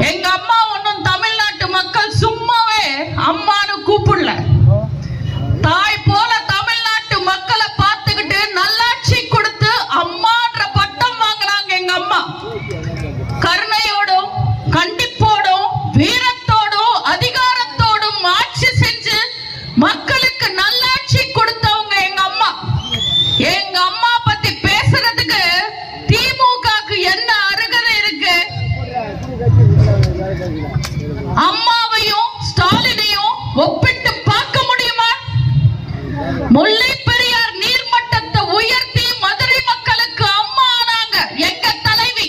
எங்க அம்மா ஒன்னும் தமிழ்நாட்டு மக்கள் சும்மாவே அம்மானு கூப்பிடல. தாய் போல தமிழ்நாட்டு மக்களை பார்த்துக்கிட்டு நல்லாட்சி கொடுத்து அம்மான்ற பட்டம் வாங்கினாங்க எங்க அம்மா. கருணையோடும் கண்டிப்போடும் வீரத்தோடும் அதிகாரத்தோடும் ஆட்சி செஞ்சு மக்களுக்கு நல்லாட்சி கொடுத்தவங்க எங்க அம்மா. எங்க அம்மா பத்தி பேசுறதுக்கு திமுகக்கு என்ன அருகதை இருக்கு? அம்மாவையும் ஸ்டாலினையும் ஒப்பிட்டு பார்க்க முடியுமா? முல்லை பெரியார் நீர்மட்டத்தை உயர்த்தி மதுரை மக்களுக்கு அம்மா ஆனாங்க எங்க தலைவி.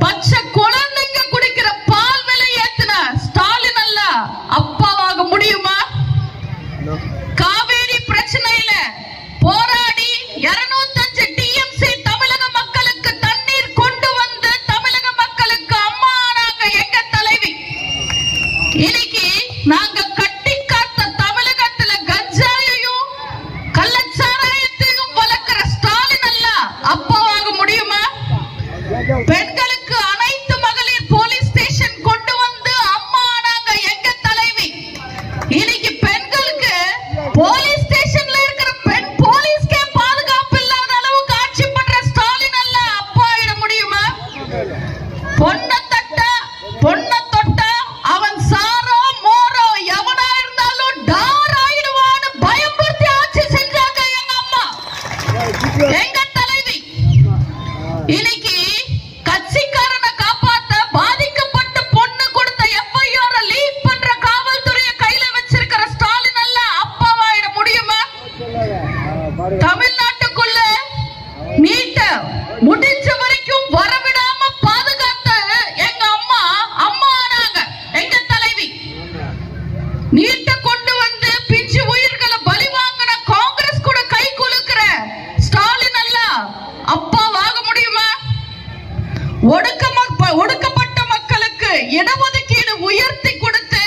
பச்சை குழந்தைங்க குடிக்கிற பால் விலை ஏத்தின ஸ்டாலின் அல்ல அப்பாவாக முடியுமா? காவேரி பிரச்சனையில போராடி 205 டிஎம்சி தமிழக மக்களுக்கு தண்ணீர் கொண்டு வந்து தமிழக மக்களுக்கு அம்மா ஆனாங்க எங்க தலைவி. இன்னைக்கு நாங்க கட்டி காத்த தமிழகத்துல கஞ்சாயையும் கள்ளச்சாராயத்தையும் வளர்க்கிற ஸ்டாலின் அல்ல அப்பாவாக முடியுமா? பெண்களுக்கு அனைத்து மகளிர் போலீஸ் ஸ்டேஷன் கொண்டு வந்து அம்மா ஆனாங்க எங்க தலைவி. இன்னைக்கு பெண்களுக்கு போலீஸ் ஸ்டேஷன்ல இருக்கிற பெண் போலீஸ்க்கே பாதுகாப்பு இல்லாத அளவுக்கு ஆட்சி பண்ற ஸ்டாலின் அல்ல அப்பா ஆயிட முடியுமா? பொண்ண தொட்டா அவன் சாரோ மோரோ எவனா இருந்தாலும் டார் ஆயிடுவான்னு பயமுறுத்தி ஆட்சி செஞ்சாங்க எங்க அம்மா எங்க தலைவி. இன்னைக்கு கட்சிக்காரனை காப்பாத்த பாதிக்கப்பட்ட பொண்ணு கொடுத்த எஃப்ஐஆர் லீக் பண்ற காவல்துறையை கையில வச்சிருக்கிற ஸ்டாலின் அல்ல அப்பாவாயிட முடியுமா? தமிழ்நாட்டுக்குள்ள நீட்ட முடிஞ்ச வரைக்கும் வரவிடாம பாதுகாத்த எங்க அம்மா அம்மா ஆனாங்க எங்க தலைவி. நீட்ட கொண்டு வந்து பிஞ்சு உயிர்களை பலி வாங்கின காங்கிரஸ் கூட கை குலுக்கிற ஸ்டாலின் அல்ல அப்பாவாக முடியுமா? ஒடுக்கப்பட்ட மக்களுக்கு இடஒதுக்கீடு உயர்த்தி கொடுத்து